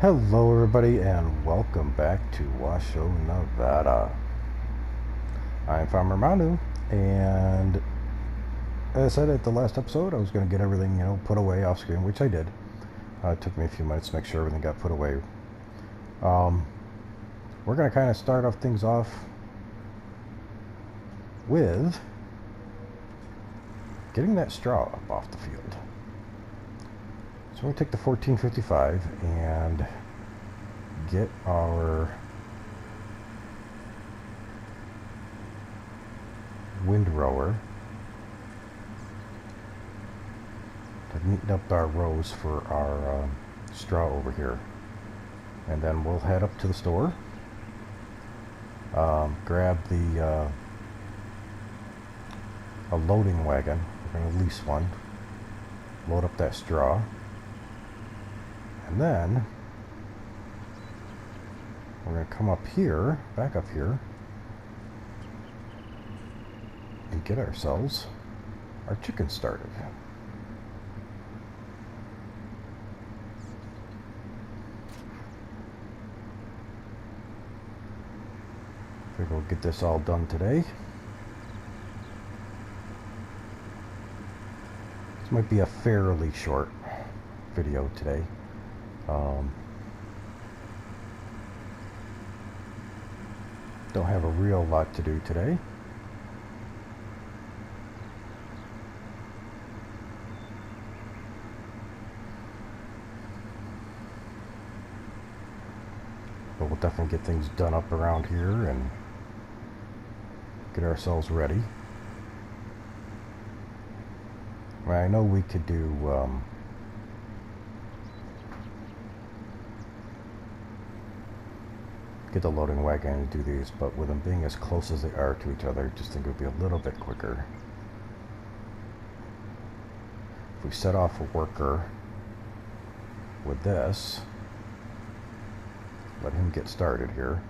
Hello everybody and welcome back to Washoe, Nevada. I'm Farmer Manu, and as I said at the last episode, I was going to get everything, put away off screen, which I did. It took me a few minutes to make sure everything got put away. We're going to kind of start things off with getting that straw up off the field. So we're going to take the 1455 and get our windrower to neaten up our rows for our straw over here. And then we'll head up to the store, grab a loading wagon. We're going to lease one, load up that straw, and then we're going to come up here, back up here, and get ourselves our chicken started. Figure we'll get this all done today. This might be a fairly short video today. Don't have a real lot to do today. But we'll definitely get things done up around here and get ourselves ready. I know we could do get the loading wagon and do these, but with them being as close as they are to each other, I just think it would be a little bit quicker if we set off a worker with this, let him get started here,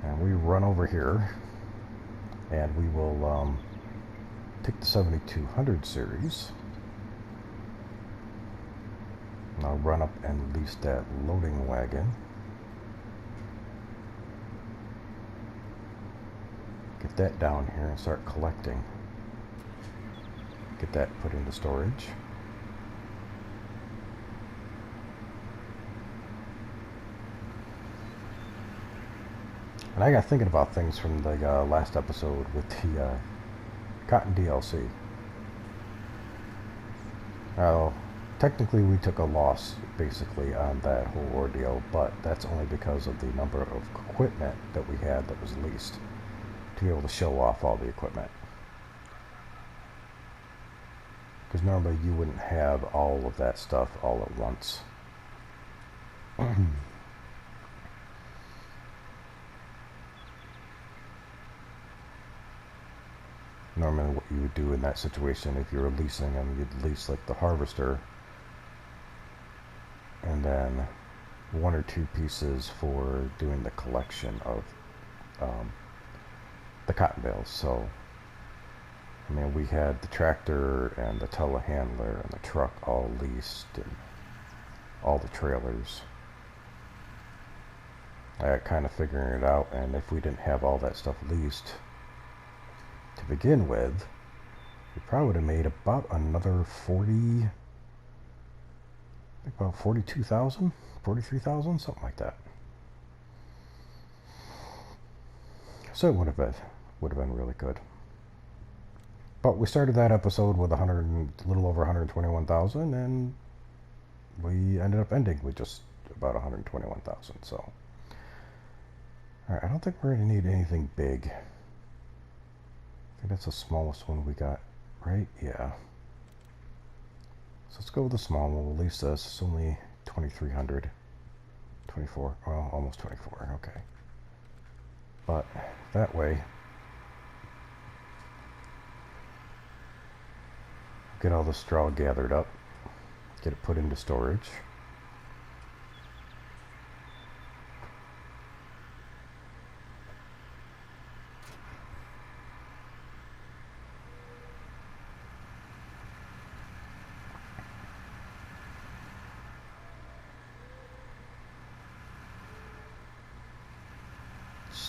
and we run over here and we will take the 7200 series. I'll run up and lease that loading wagon. Get that down here and start collecting. Get that put into storage. And I got thinking about things from the last episode with the cotton DLC. Now, technically we took a loss basically on that whole ordeal, but that's only because of the number of equipment that we had that was leased to be able to show off all the equipment. Because normally you wouldn't have all of that stuff all at once. Normally what you would do in that situation, if you were leasing them, you'd lease like the harvester and then one or two pieces for doing the collection of the cotton bales. So I mean, we had the tractor and the telehandler and the truck all leased, and all the trailers. I got kind of figuring it out, and if we didn't have all that stuff leased to begin with, we probably would have made about another 42,000, 43,000, something like that. So it would have been really good. But we started that episode with a little over 121,000, and we ended up ending with just about 121,000. So, all right, I don't think we're going to need anything big. I think that's the smallest one we got, right? Yeah. So let's go with the small one. We'll lease this. It's only 2,300. 24. Well, almost 24. Okay. But that way, get all the straw gathered up, get it put into storage.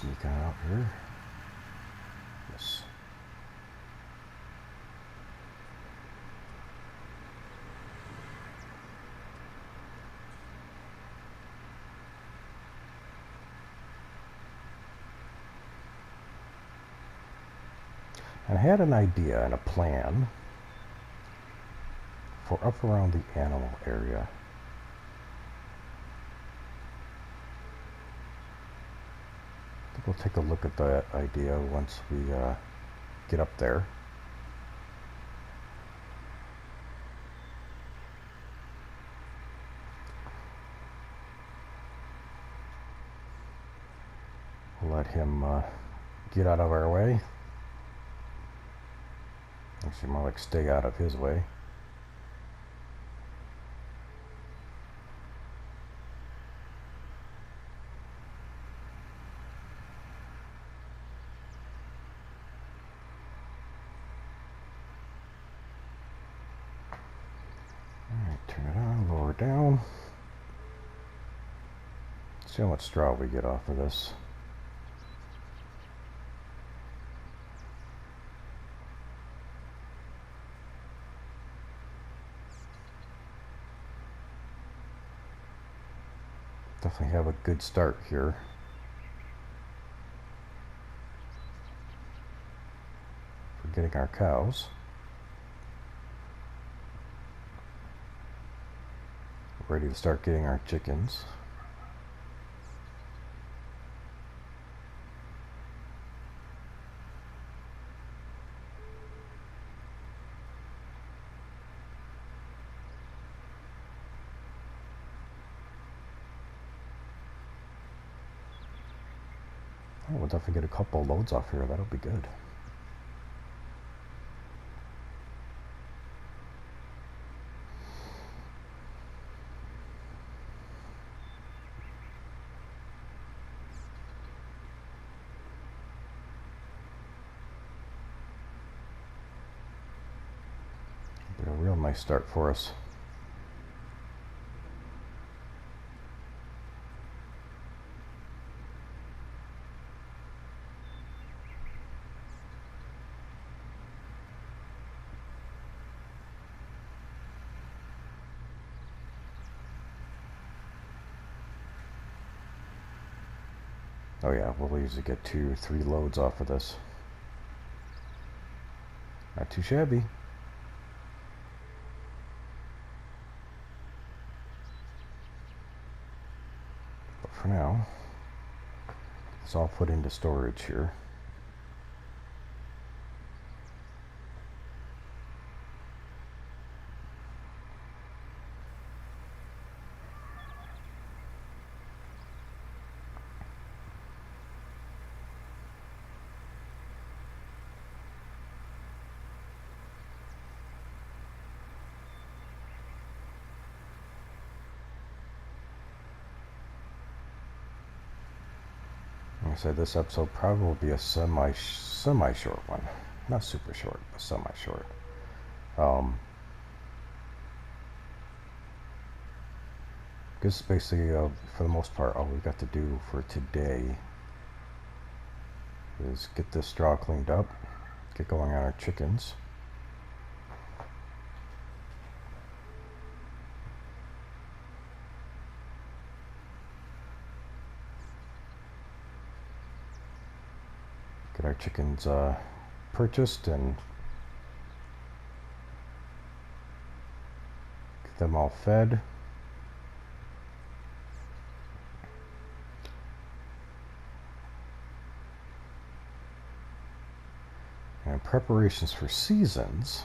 sneak on out here. Yes. And I had an idea and a plan for up around the animal area. I think we'll take a look at that idea once we get up there. We'll let him get out of our way. Actually, more like stay out of his way. Alright, turn it on, lower down. See how much straw we get off of this. Definitely have a good start here. For getting our cows. Ready to start getting our chickens. Oh, we'll definitely get a couple loads off here. That'll be good. Be a real nice start for us. Oh yeah, we'll usually get 2-3 loads off of this. Not too shabby. But for now, it's all put into storage here. Like I said, this episode probably will be a semi-short one. Not super short, but semi-short. This is basically, for the most part, all we've got to do for today is get this straw cleaned up, get going on our chickens. Get our chickens purchased and get them all fed. And preparations for seasons.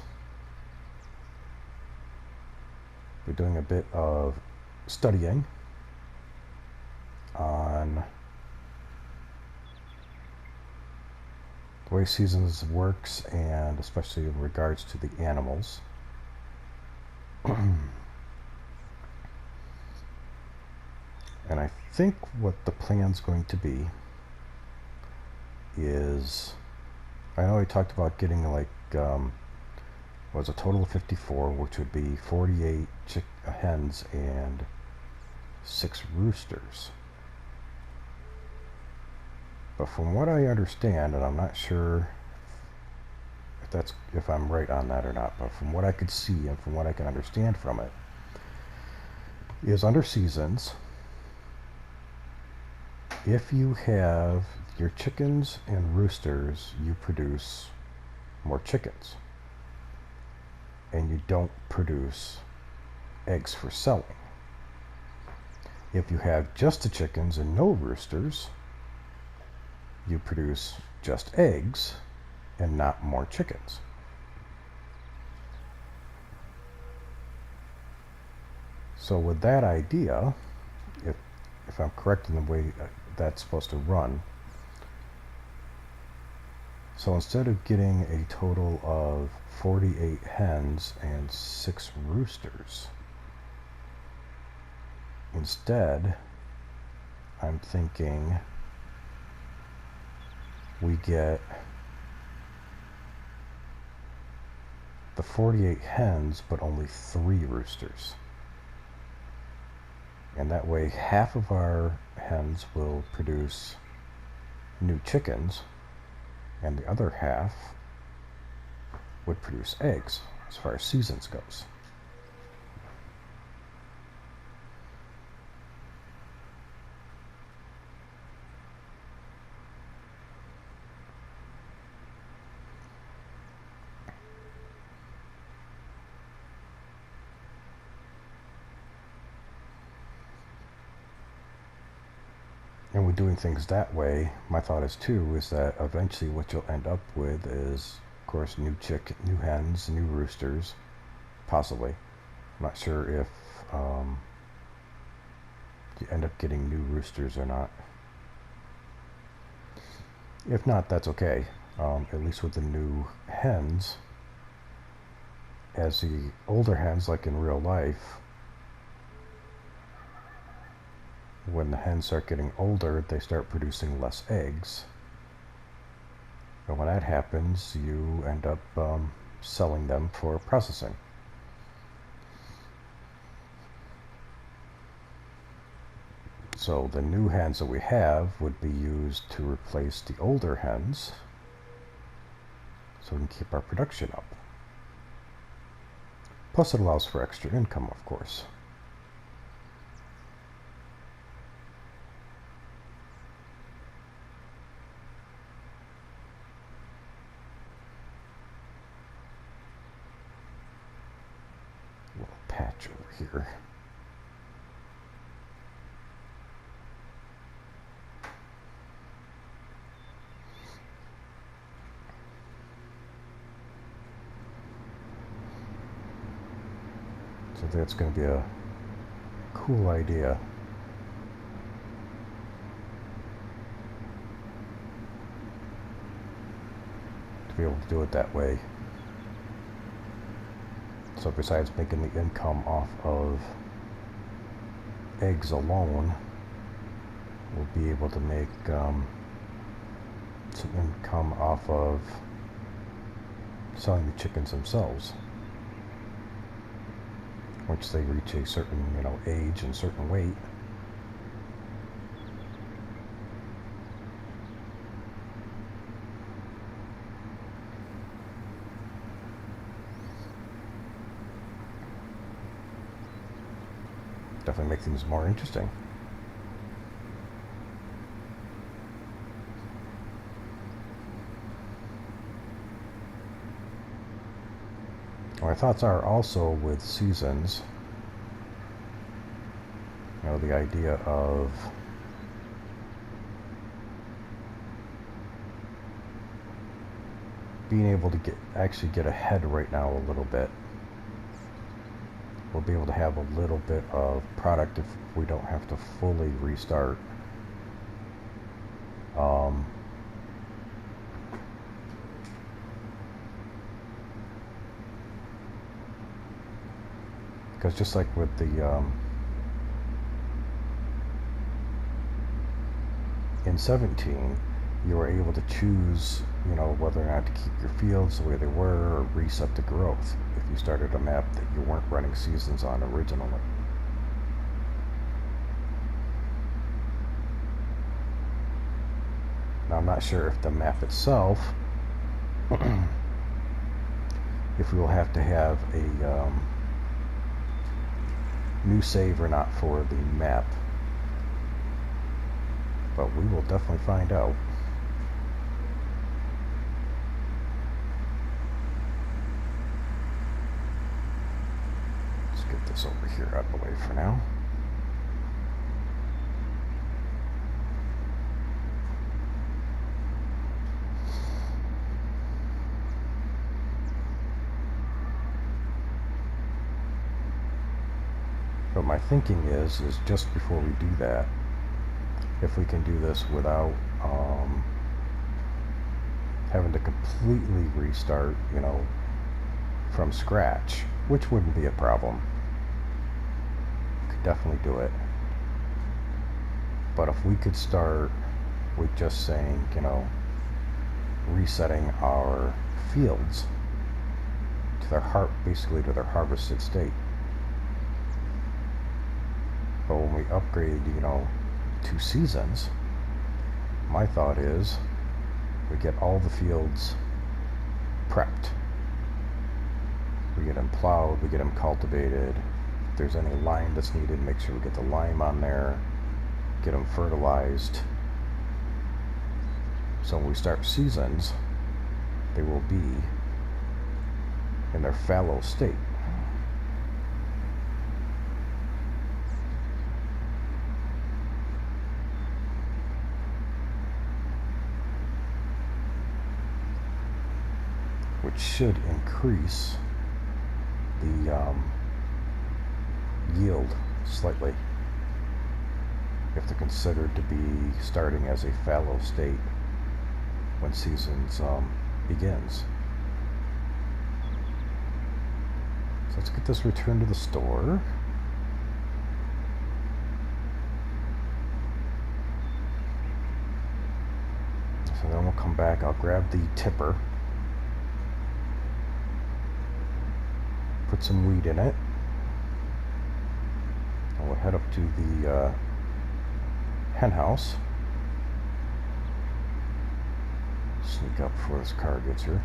We're doing a bit of studying on the way seasons works, and especially in regards to the animals. And I think what the plan's going to be is, I know I talked about getting like was a total of 54, which would be 48 hens and 6 roosters. But from what I understand, and I'm not sure if I'm right on that or not, but from what I could see and from what I can understand from it, is under seasons, if you have your chickens and roosters, you produce more chickens, and you don't produce eggs for selling. If you have just the chickens and no roosters, you produce just eggs and not more chickens. So with that idea, if I'm correct in the way that's supposed to run, so instead of getting a total of 48 hens and 6 roosters, instead I'm thinking we get the 48 hens but only 3 roosters. And that way half of our hens will produce new chickens and the other half would produce eggs as far as seasons goes. And with doing things that way, my thought is too, is that eventually what you'll end up with is, of course, new hens, new roosters, possibly. I'm not sure if you end up getting new roosters or not. If not, that's okay. At least with the new hens, as the older hens, like in real life, when the hens start getting older, they start producing less eggs. And when that happens, you end up selling them for processing. So the new hens that we have would be used to replace the older hens so we can keep our production up. Plus it allows for extra income, of course. Patch over here. So that's going to be a cool idea. To be able to do it that way. So besides making the income off of eggs alone, we'll be able to make some income off of selling the chickens themselves. Once they reach a certain, age and certain weight. Definitely make things more interesting. My thoughts are also with seasons, the idea of being able to actually get ahead right now a little bit. We'll be able to have a little bit of product if we don't have to fully restart. Because just like with the in 17, you were able to choose, whether or not to keep your fields the way they were or reset the growth if you started a map that you weren't running seasons on originally. Now, I'm not sure if the map itself, if we will have to have a new save or not for the map, but we will definitely find out. Let's get this over here out of the way for now. But my thinking is just before we do that, if we can do this without having to completely restart, you know, from scratch, which wouldn't be a problem. Could definitely do it. But if we could start with just saying, you know, resetting our fields to their basically to their harvested state. But when we upgrade, you know, to seasons, my thought is we get all the fields prepped. We get them plowed, we get them cultivated. If there's any lime that's needed, make sure we get the lime on there. Get them fertilized. So when we start seasons, they will be in their fallow state. Which should increase the yield slightly if they're considered to be starting as a fallow state when seasons begins. So let's get this returned to the store. So then we'll come back, I'll grab the tipper, put some wheat in it, and we'll head up to the hen house. Sneak up before this car gets here.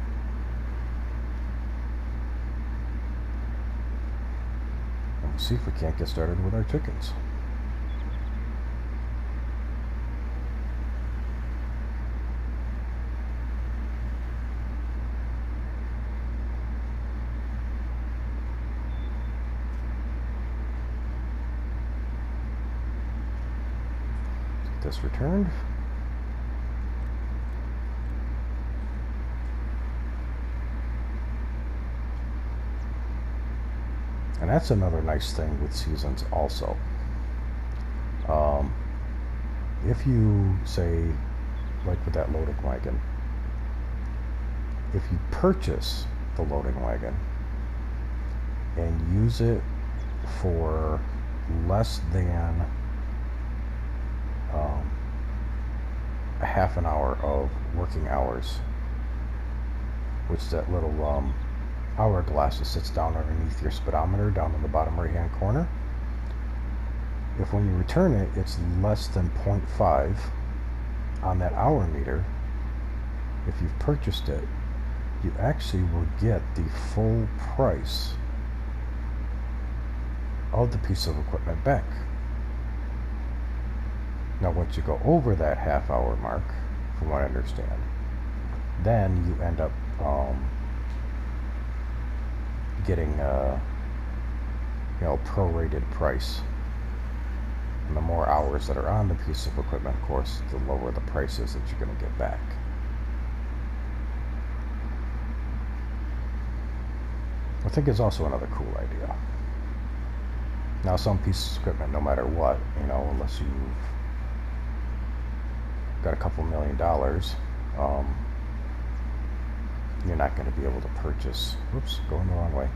And we'll see if we can't get started with our chickens. This returned. And that's another nice thing with seasons also. If you say, like with that loading wagon, if you purchase the loading wagon and use it for less than a half an hour of working hours, which that little hourglass that sits down underneath your speedometer down in the bottom right hand corner, if when you return it it's less than 0.5 on that hour meter, if you've purchased it, you actually will get the full price of the piece of equipment back. Now once you go over that half hour mark, from what I understand, then you end up getting prorated price. And the more hours that are on the piece of equipment, of course, the lower the prices that you're going to get back. I think it's also another cool idea. Now some pieces of equipment, no matter what, unless you've got a couple $1 million, you're not going to be able to purchase. Whoops, going the wrong way.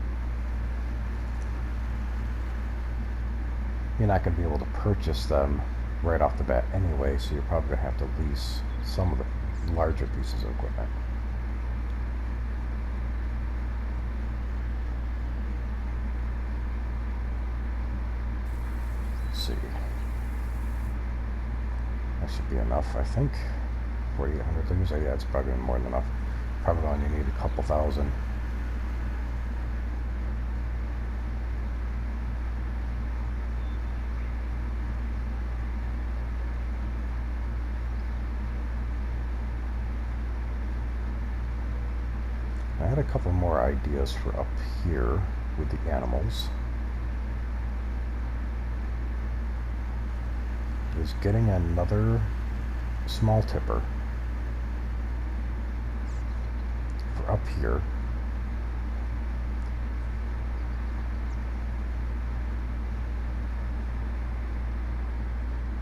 You're not going to be able to purchase them right off the bat anyway, so you're probably going to have to lease some of the larger pieces of equipment. Let's see. That should be enough, I think. 4,800 liters. Oh, yeah, it's probably more than enough. Probably only need a couple thousand. I had a couple more ideas for up here with the animals. Is getting another small tipper for up here.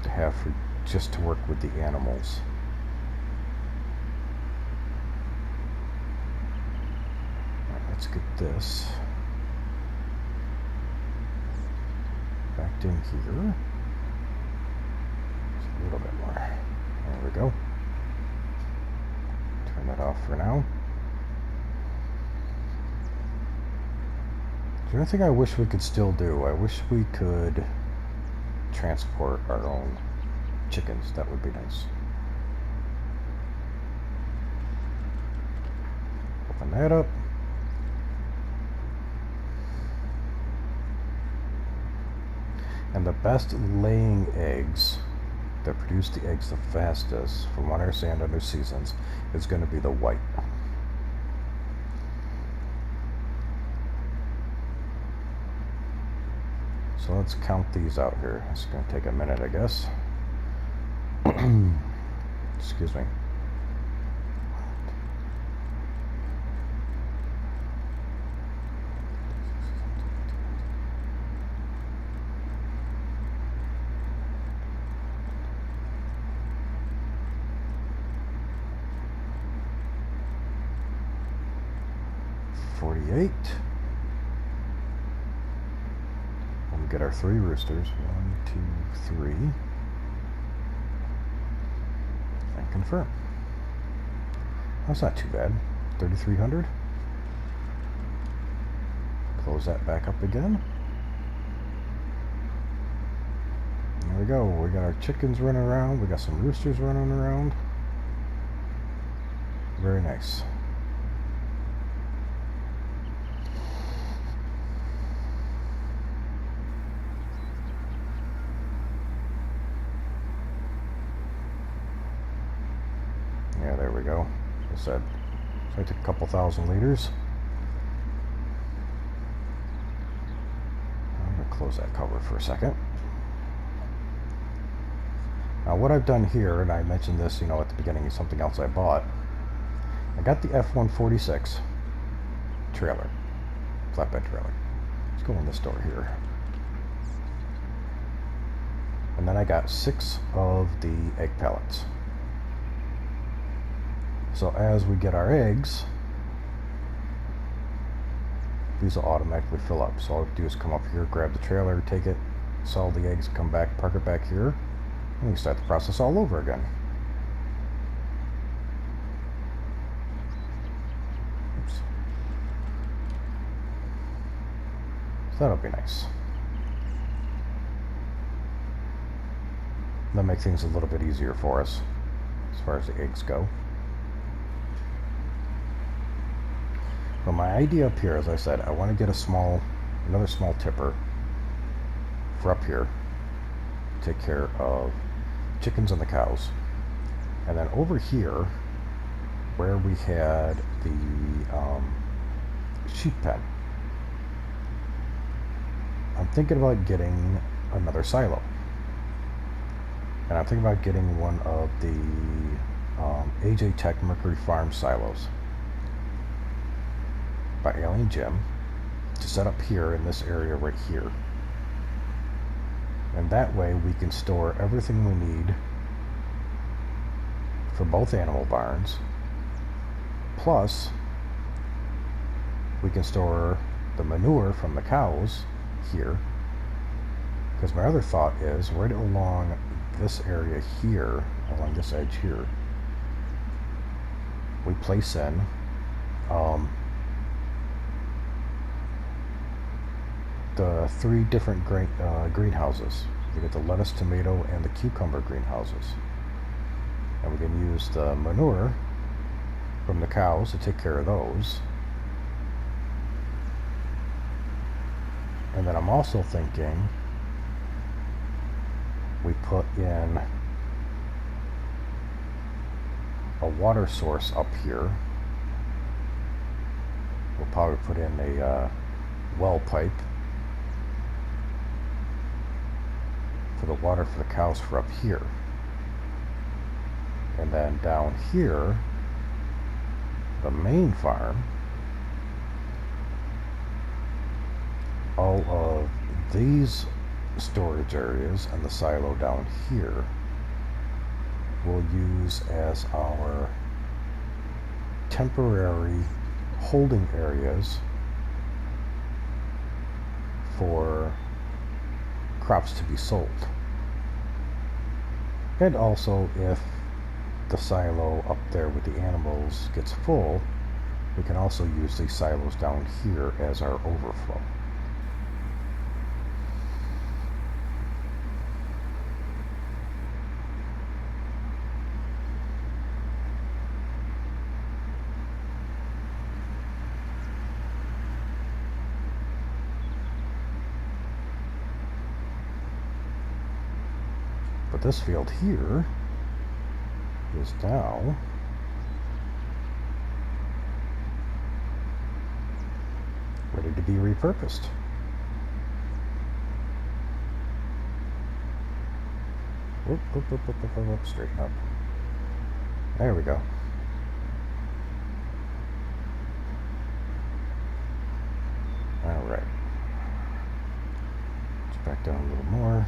To have for just to work with the animals. Let's get this backed in here. Just a little bit more. There we go. Turn that off for now. The only thing I wish we could still do, I wish we could transport our own chickens. That would be nice. Open that up. And the best laying eggs that produce the eggs the fastest, from what I understand under seasons, is going to be the white. So let's count these out here. It's going to take a minute, I guess. Excuse me. 48. We'll get our 3 roosters. 1, 2, 3. And confirm. That's not too bad. 3,300. Close that back up again. There we go. We got our chickens running around. We got some roosters running around. Very nice. Yeah, there we go. Like I said, so I took a couple thousand liters. I'm going to close that cover for a second. Now what I've done here, and I mentioned this, you know, at the beginning of something else I bought, I got the F-146 trailer, flatbed trailer. Let's go in this door here. And then I got 6 of the egg pellets. So as we get our eggs, these will automatically fill up. So all I do is come up here, grab the trailer, take it, sell the eggs, come back, park it back here, and we start the process all over again. Oops. So that'll be nice. That'll make things a little bit easier for us as far as the eggs go. But my idea up here, as I said, I want to get another small tipper for up here. Take care of chickens and the cows. And then over here, where we had the sheep pen, I'm thinking about getting another silo. And I'm thinking about getting one of the AJ Tech Mercury Farm silos by Alien Jim to set up here in this area right here. And that way we can store everything we need for both animal barns. Plus, we can store the manure from the cows here. Because my other thought is right along this area here, along this edge here, we place in the 3 different greenhouses. You get the lettuce, tomato, and the cucumber greenhouses. And we can use the manure from the cows to take care of those. And then I'm also thinking we put in a water source up here. We'll probably put in a well pipe for the water for the cows for up here. And then down here, the main farm, all of these storage areas and the silo down here we'll use as our temporary holding areas for crops to be sold. And also, if the silo up there with the animals gets full, we can also use these silos down here as our overflow. But this field here is now ready to be repurposed. Whoop, whoop, whoop, whoop, whoop, whoop, straighten up. There we go. All right. Let's back down a little more.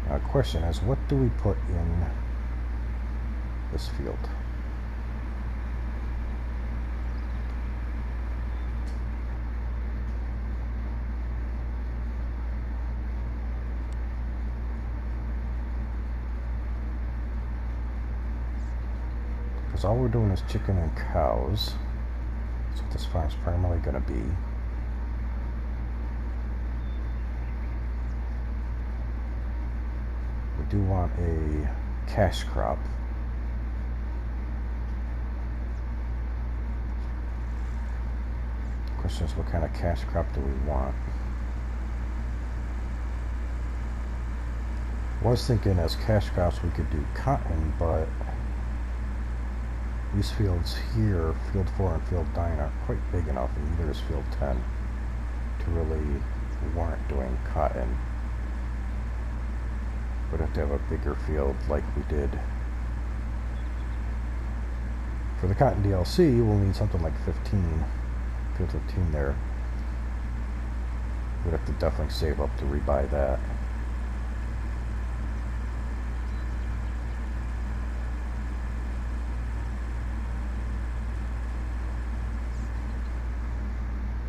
Now, the question is, what do we put in this field? Because all we're doing is chicken and cows. That's what this farm's primarily going to be. We do want a cash crop. The question is, what kind of cash crop do we want? I was thinking as cash crops we could do cotton, but these fields here, field 4 and field 9, aren't quite big enough, and neither is field 10, to really warrant doing cotton. We'd have to have a bigger field like we did. For the cotton DLC, we'll need something like 15, field 15 there. We'd have to definitely save up to rebuy that.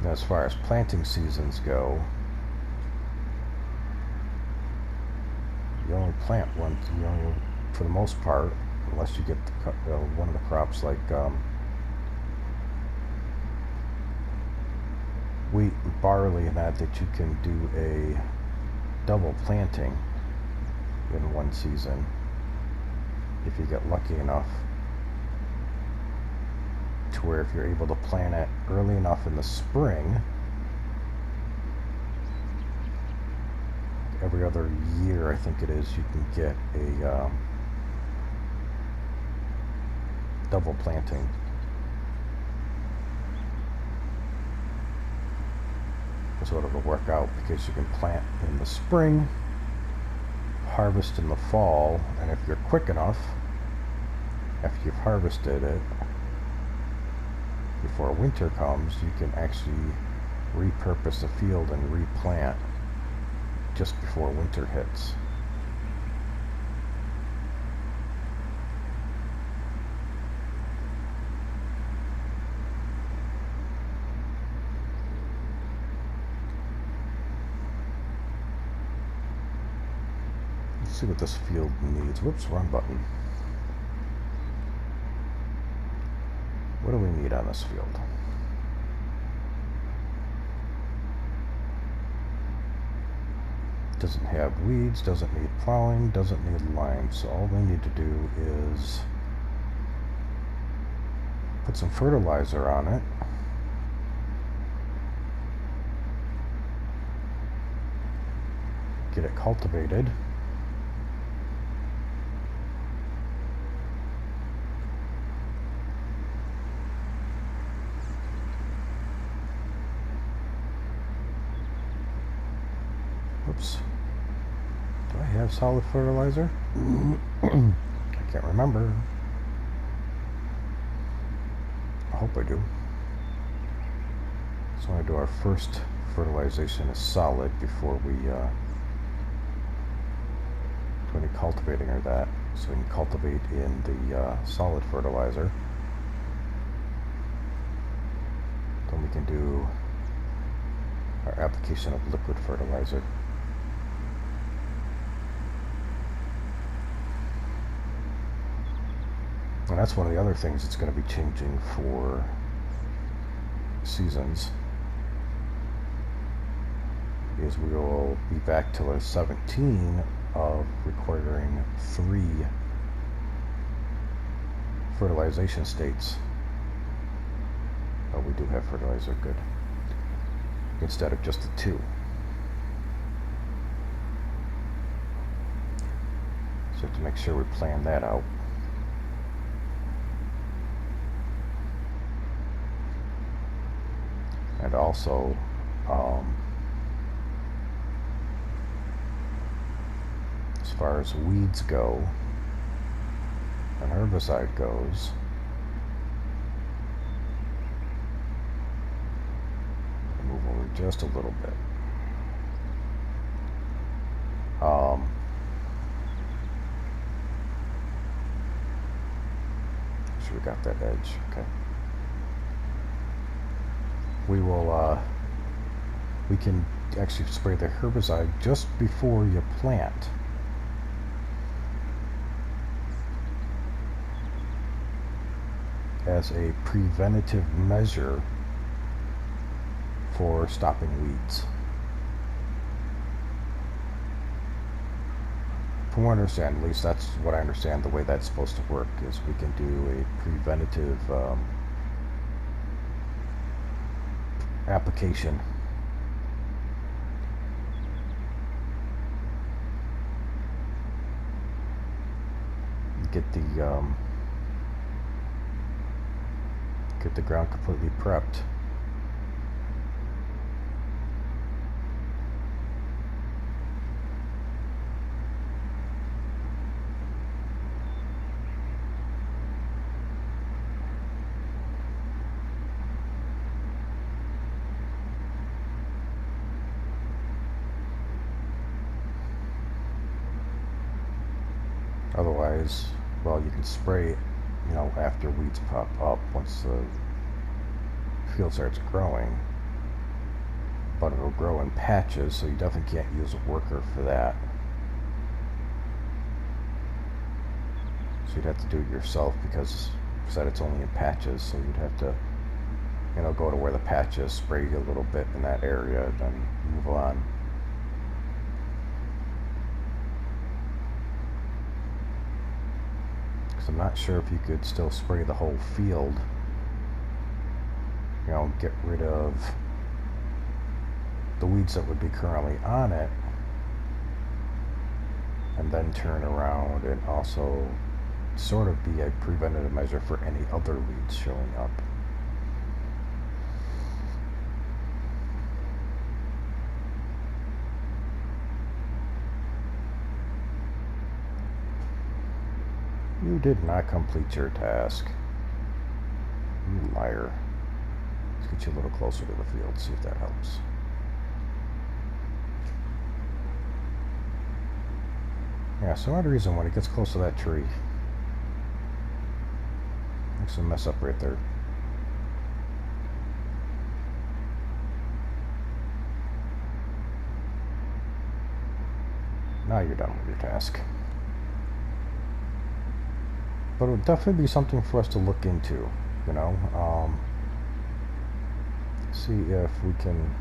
As far as planting seasons go, you only plant one, for the most part, unless you get one of the crops like wheat and barley and that you can do a double planting in one season if you get lucky enough to where if you're able to plant it early enough in the spring, every other year I think it is, you can get a double planting. So it'll work out because you can plant in the spring, harvest in the fall, and if you're quick enough, after you've harvested it, before winter comes, you can actually repurpose the field and replant just before winter hits. Let's see what this field needs. Whoops, wrong button. What do we need on this field? Doesn't have weeds, doesn't need plowing, doesn't need lime. So all they need to do is put some fertilizer on it. Get it cultivated. Oops. Do I have solid fertilizer? I can't remember. I hope I do. So I want to do our first fertilization as solid before we do any cultivating or that. So we can cultivate in the solid fertilizer. Then we can do our application of liquid fertilizer. And that's one of the other things that's going to be changing for seasons, is we will be back to the 17 of requiring 3 fertilization states. Oh, we do have fertilizer, good. Instead of just the 2. So to make sure we plan that out. And also, as far as weeds go and herbicide goes, move over just a little bit. So we got that edge, okay. We can actually spray the herbicide just before you plant. As a preventative measure for stopping weeds. From what I understand, at least that's what I understand the way that's supposed to work, is we can do a preventative application. Get the ground completely prepped. Otherwise, well, you can spray, after weeds pop up once the field starts growing, but it'll grow in patches, so you definitely can't use a worker for that. So you'd have to do it yourself, because you said it's only in patches, so you'd have to, go to where the patch is, spray a little bit in that area, then move on. I'm not sure if you could still spray the whole field, get rid of the weeds that would be currently on it, and then turn around and also sort of be a preventative measure for any other weeds showing up. You did not complete your task. You liar. Let's get you a little closer to the field, see if that helps. Yeah, so odd reason when it gets close to that tree, makes a mess up right there. Now you're done with your task. But it would definitely be something for us to look into, see if we can,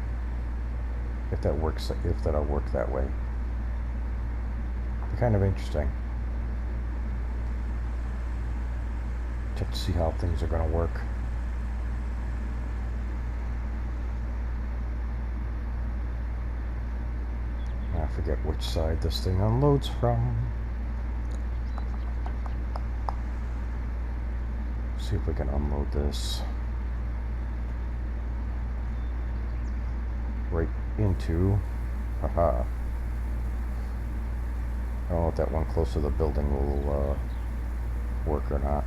if that'll work that way. Kind of interesting. Check to see how things are going to work. I forget which side this thing unloads from. See if we can unload this right into. Haha. I don't know if that one close to the building will work or not.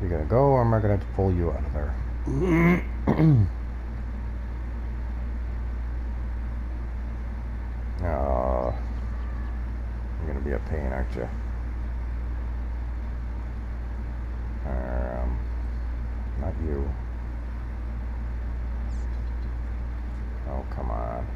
You gonna go, or am I gonna have to pull you out of there? You're gonna be a pain, aren't you? Not you. Oh, come on.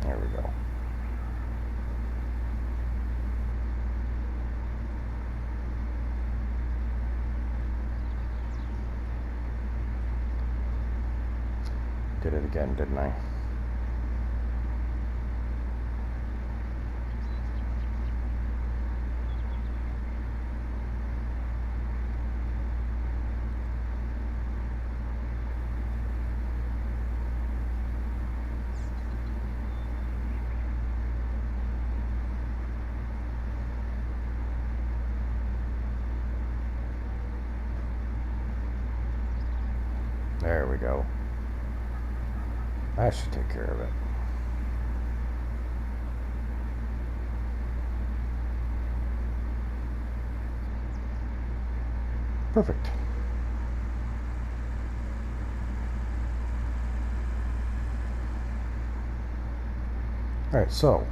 There we go. Did it again, didn't I? There we go. That should take care of it. Perfect. Alright, so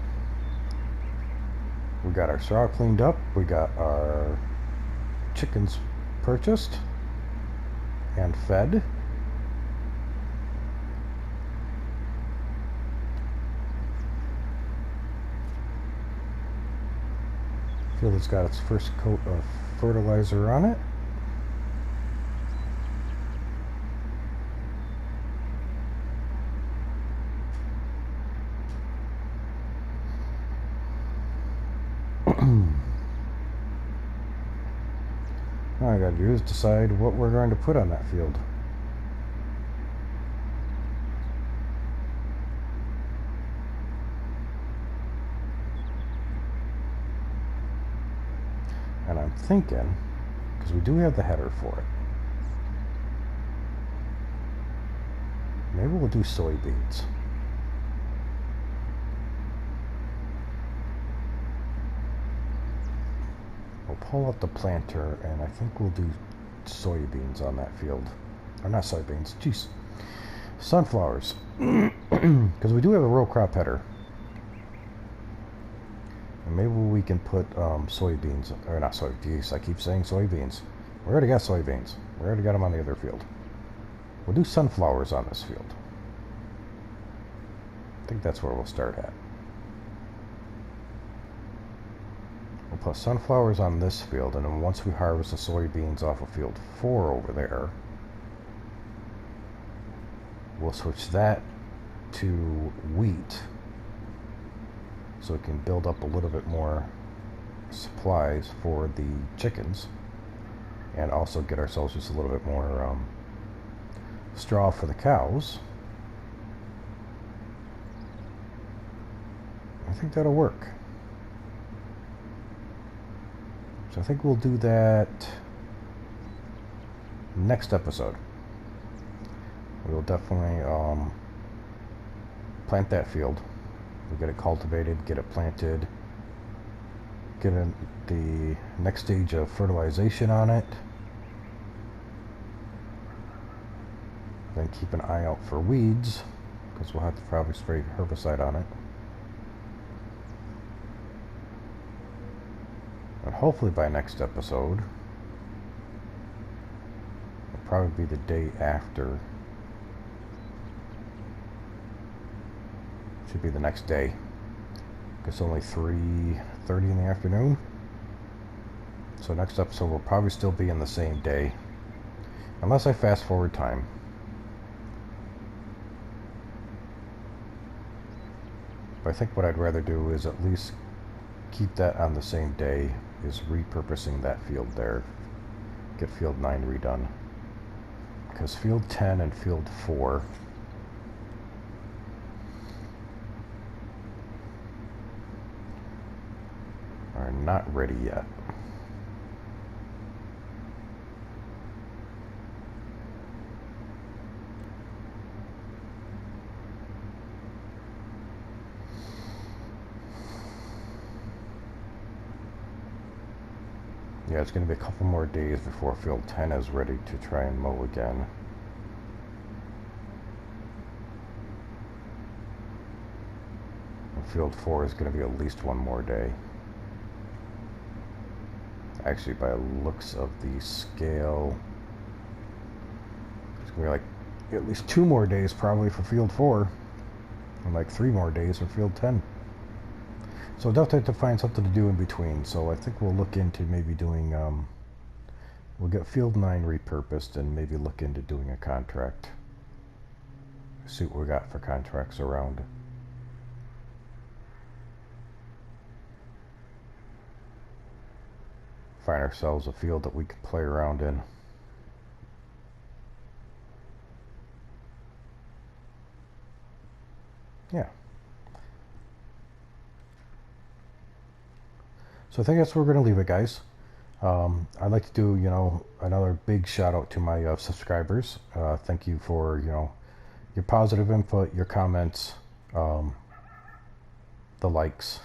we got our straw cleaned up, we got our chickens purchased and fed. Field has got its first coat of fertilizer on it. All I gotta do is decide what we're going to put on that field. And I'm thinking, because we do have the header for it, maybe we'll do soybeans. We'll pull out the planter, and I think we'll do soybeans on that field. Or not soybeans, geez. Sunflowers. Because we do have a row crop header. And maybe we can put soybeans, or not soybeans, I keep saying soybeans. We already got soybeans. We already got them on the other field. We'll do sunflowers on this field. I think that's where we'll start at. We'll put sunflowers on this field, and then once we harvest the soybeans off of field 4 over there, we'll switch that to wheat, so it can build up a little bit more supplies for the chickens, and also get ourselves just a little bit more straw for the cows. I think that'll work. So I think we'll do that next episode. We'll definitely plant that field. We'll get it cultivated, get it planted, get in the next stage of fertilization on it. Then keep an eye out for weeds, because we'll have to probably spray herbicide on it. And hopefully by next episode, it'll probably be the day after Should be the next day. It's only 3:30 in the afternoon. So next episode will probably still be in the same day. Unless I fast forward time. But I think what I'd rather do is at least keep that on the same day, is repurposing that field there. Get field 9 redone. Because field 10 and field 4 are not ready yet. Yeah, it's going to be a couple more days before field 10 is ready to try and mow again. And field 4 is going to be at least one more day. Actually, by the looks of the scale, it's going to be like at least 2 more days probably for field 4. And like 3 more days for field 10. So I'll definitely have to find something to do in between. So I think we'll look into maybe doing, we'll get field 9 repurposed and maybe look into doing a contract. See what we got for contracts around. Find ourselves a field that we can play around in. Yeah. So I think that's where we're going to leave it, guys. I'd like to do, another big shout out to my subscribers. Thank you for, your positive input, your comments, the likes.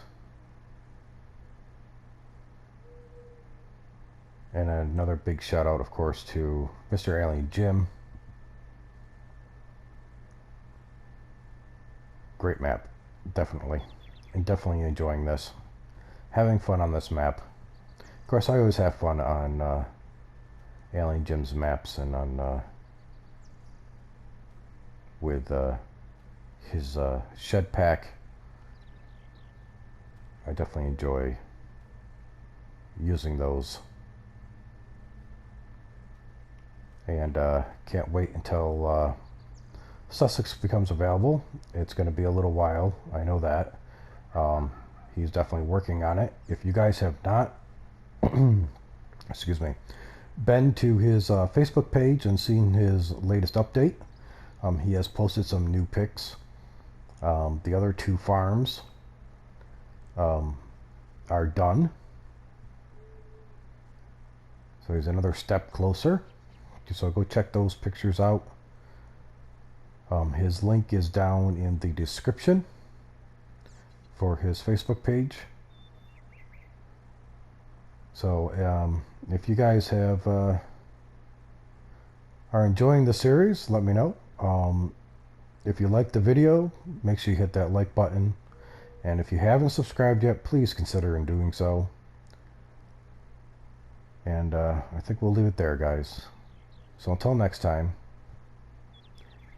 And another big shout out, of course, to Mr. Alien Jim. Great map, definitely. And definitely enjoying this. Having fun on this map. Of course, I always have fun on Alien Jim's maps and on with his shed pack. I definitely enjoy using those. And can't wait until Sussex becomes available. It's going to be a little while, I know that. He's definitely working on it. If you guys have not, excuse me, been to his Facebook page and seen his latest update, he has posted some new pics. The other 2 farms are done. So he's another step closer. So go check those pictures out. His link is down in the description for his Facebook page. So if you guys have are enjoying the series, let me know. If you like the video, make sure you hit that like button. And if you haven't subscribed yet, please consider in doing so. And I think we'll leave it there, guys. So until next time,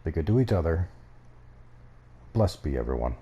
be good to each other. Blessed be everyone.